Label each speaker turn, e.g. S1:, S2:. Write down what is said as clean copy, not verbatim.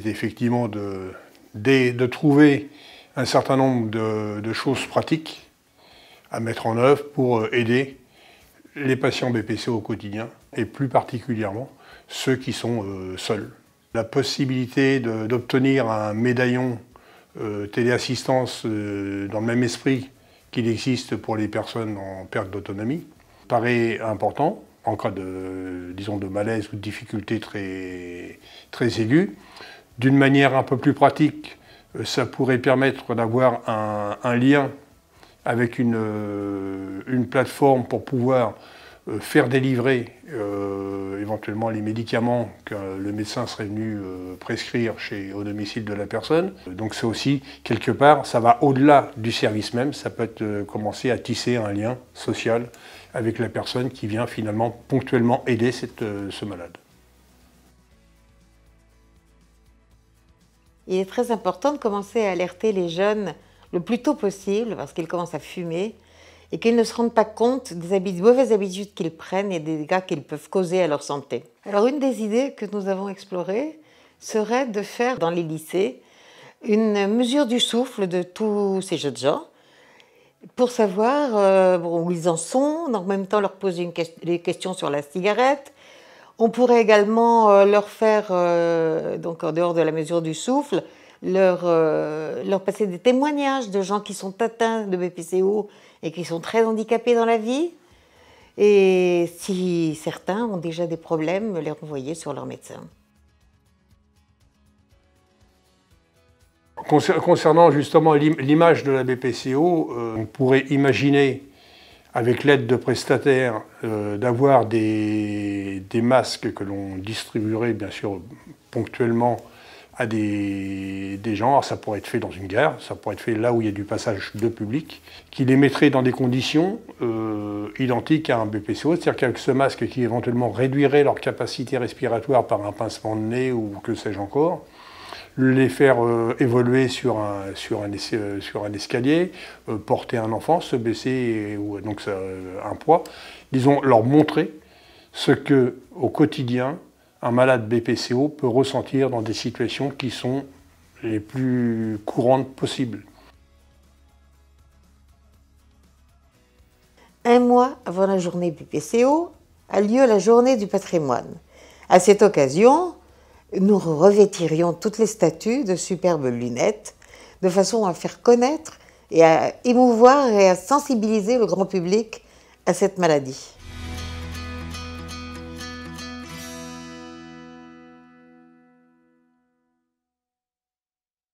S1: effectivement de trouver un certain nombre de choses pratiques à mettre en œuvre pour aider les patients BPCO au quotidien, et plus particulièrement ceux qui sont seuls. La possibilité d'obtenir un médaillon téléassistance dans le même esprit qu'il existe pour les personnes en perte d'autonomie paraît important en cas de malaise ou de difficulté très aiguë. D'une manière un peu plus pratique, ça pourrait permettre d'avoir un lien avec une plateforme pour pouvoir faire délivrer éventuellement les médicaments que le médecin serait venu prescrire au domicile de la personne. Donc c'est aussi, quelque part, ça va au-delà du service même, ça peut commencer à tisser un lien social avec la personne qui vient finalement ponctuellement aider ce malade.
S2: Il est très important de commencer à alerter les jeunes le plus tôt possible parce qu'ils commencent à fumer et qu'ils ne se rendent pas compte des mauvaises habitudes qu'ils prennent et des dégâts qu'ils peuvent causer à leur santé. Alors une des idées que nous avons explorées serait de faire dans les lycées une mesure du souffle de tous ces jeunes gens pour savoir où ils en sont, en même temps leur poser des questions sur la cigarette. On pourrait également leur faire, donc en dehors de la mesure du souffle, leur passer des témoignages de gens qui sont atteints de BPCO et qui sont très handicapés dans la vie. Et si certains ont déjà des problèmes, les renvoyer sur leur médecin.
S1: Concernant justement l'image de la BPCO, on pourrait imaginer, avec l'aide de prestataires, d'avoir des masques que l'on distribuerait bien sûr ponctuellement à des gens. Alors ça pourrait être fait dans une gare, ça pourrait être fait là où il y a du passage de public, qui les mettrait dans des conditions identiques à un BPCO, c'est-à-dire qu'avec ce masque qui éventuellement réduirait leur capacité respiratoire par un pincement de nez ou que sais-je encore, les faire évoluer sur un escalier, porter un enfant, se baisser, donc un poids, disons leur montrer ce que au quotidien un malade BPCO peut ressentir dans des situations qui sont les plus courantes possibles.
S2: Un mois avant la journée BPCO a lieu la journée du patrimoine. À cette occasion, nous revêtirions toutes les statues de superbes lunettes de façon à faire connaître et à émouvoir et à sensibiliser le grand public à cette maladie.